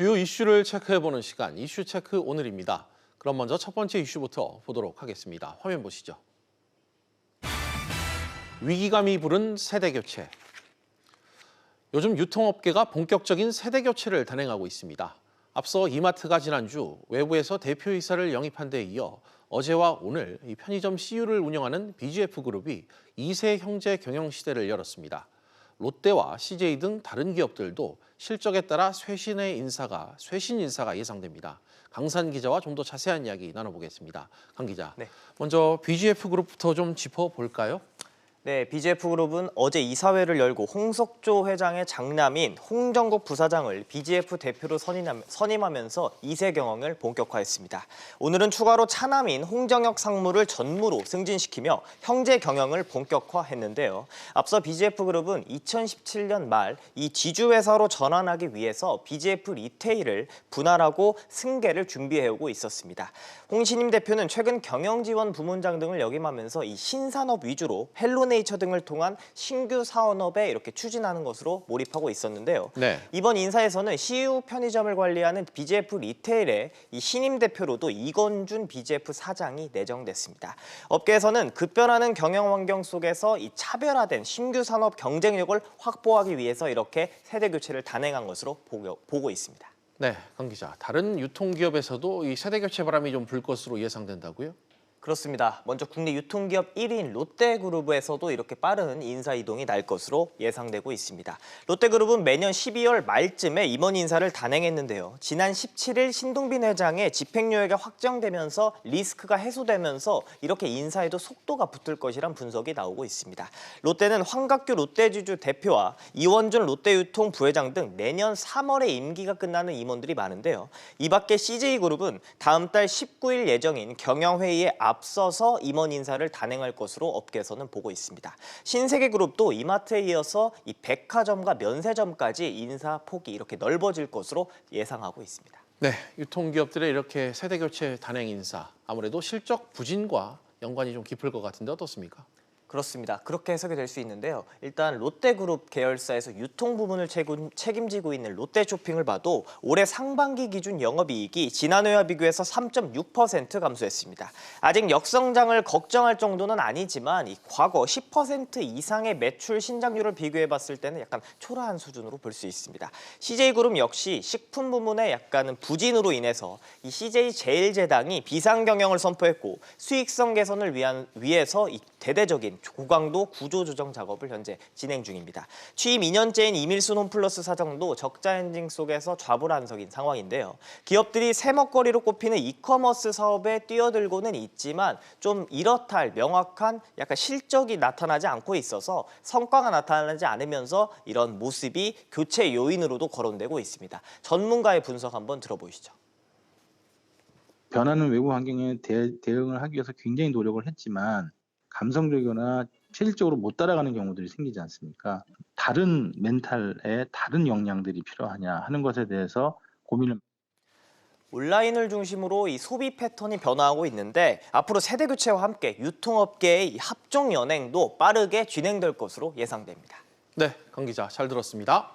주요 이슈를 체크해보는 시간, 이슈 체크 오늘입니다. 그럼 먼저 첫 번째 이슈부터 보도록 하겠습니다. 화면 보시죠. 위기감이 부른 세대 교체. 요즘 유통업계가 본격적인 세대 교체를 단행하고 있습니다. 앞서 이마트가 지난주 외부에서 대표이사를 영입한 데 이어 어제와 오늘 이 편의점 CU를 운영하는 BGF그룹이 2세 형제 경영 시대를 열었습니다. 롯데와 CJ 등 다른 기업들도 실적에 따라 쇄신 인사가 예상됩니다. 강산 기자와 좀 더 자세한 이야기 나눠보겠습니다. 강 기자, 먼저 BGF그룹부터 좀 짚어볼까요? 네, BGF그룹은 어제 이사회를 열고 홍석조 회장의 장남인 홍정국 부사장을 BGF 대표로 선임하면서 2세 경영을 본격화했습니다. 오늘은 추가로 차남인 홍정혁 상무를 전무로 승진시키며 형제 경영을 본격화했는데요. 앞서 BGF그룹은 2017년 말 이 지주회사로 전환하기 위해서 BGF 리테일을 분할하고 승계를 준비해오고 있었습니다. 홍 신임 대표는 최근 경영지원 부문장 등을 역임하면서 이 신산업 위주로 헬로네이처 등을 통한 신규 사업에 이렇게 추진하는 것으로 몰입하고 있었는데요. 이번 인사에서는 CU 편의점을 관리하는 BGF 리테일의 이 신임 대표로도 이건준 BGF 사장이 내정됐습니다. 업계에서는 급변하는 경영 환경 속에서 이 차별화된 신규 산업 경쟁력을 확보하기 위해서 이렇게 세대 교체를 단행한 것으로 보고 있습니다. 네, 강 기자. 다른 유통기업에서도 이 세대 교체 바람이 좀 불 것으로 예상된다고요? 그렇습니다. 먼저 국내 유통기업 1위인 롯데그룹에서도 이렇게 빠른 인사 이동이 날 것으로 예상되고 있습니다. 롯데그룹은 매년 12월 말쯤에 임원 인사를 단행했는데요. 지난 17일 신동빈 회장의 집행유예가 확정되면서 리스크가 해소되면서 이렇게 인사에도 속도가 붙을 것이란 분석이 나오고 있습니다. 롯데는 황갑규 롯데지주 대표와 이원준 롯데유통 부회장 등 내년 3월에 임기가 끝나는 임원들이 많은데요. 이 밖에 CJ그룹은 다음 달 19일 예정인 경영회의에 앞서서 임원 인사를 단행할 것으로 업계에서는 보고 있습니다. 신세계그룹도 이마트에 이어서 이 백화점과 면세점까지 인사 폭이 이렇게 넓어질 것으로 예상하고 있습니다. 네, 유통기업들의 이렇게 세대 교체 단행 인사, 아무래도 실적 부진과 연관이 좀 깊을 것 같은데 어떻습니까? 그렇습니다. 그렇게 해석이 될 수 있는데요. 일단 롯데그룹 계열사에서 유통 부문을 책임지고 있는 롯데쇼핑을 봐도 올해 상반기 기준 영업이익이 지난해와 비교해서 3.6% 감소했습니다. 아직 역성장을 걱정할 정도는 아니지만 이 과거 10% 이상의 매출 신장률을 비교해봤을 때는 약간 초라한 수준으로 볼 수 있습니다. CJ그룹 역시 식품 부문의 약간은 부진으로 인해서 이 CJ제일제당이 비상경영을 선포했고 수익성 개선을 위해서 이 대대적인 고강도 구조조정 작업을 현재 진행 중입니다. 취임 2년째인 이밀순 홈플러스 사장도 적자 엔딩 속에서 좌불안석인 상황인데요. 기업들이 새 먹거리로 꼽히는 이커머스 사업에 뛰어들고는 있지만 좀 이렇다 할 명확한 약간 실적이 나타나지 않고 있어서 성과가 나타나지 않으면서 이런 모습이 교체 요인으로도 거론되고 있습니다. 전문가의 분석 한번 들어보시죠. 변하는 외부 환경에 대응을 하기 위해서 굉장히 노력을 했지만 감성적이거나 실질적으로 못 따라가는 경우들이 생기지 않습니까? 다른 멘탈에 다른 역량들이 필요하냐 하는 것에 대해서 고민을. 온라인을 중심으로 이 소비 패턴이 변화하고 있는데 앞으로 세대 교체와 함께 유통업계의 합종 연행도 빠르게 진행될 것으로 예상됩니다. 네, 강 기자 잘 들었습니다.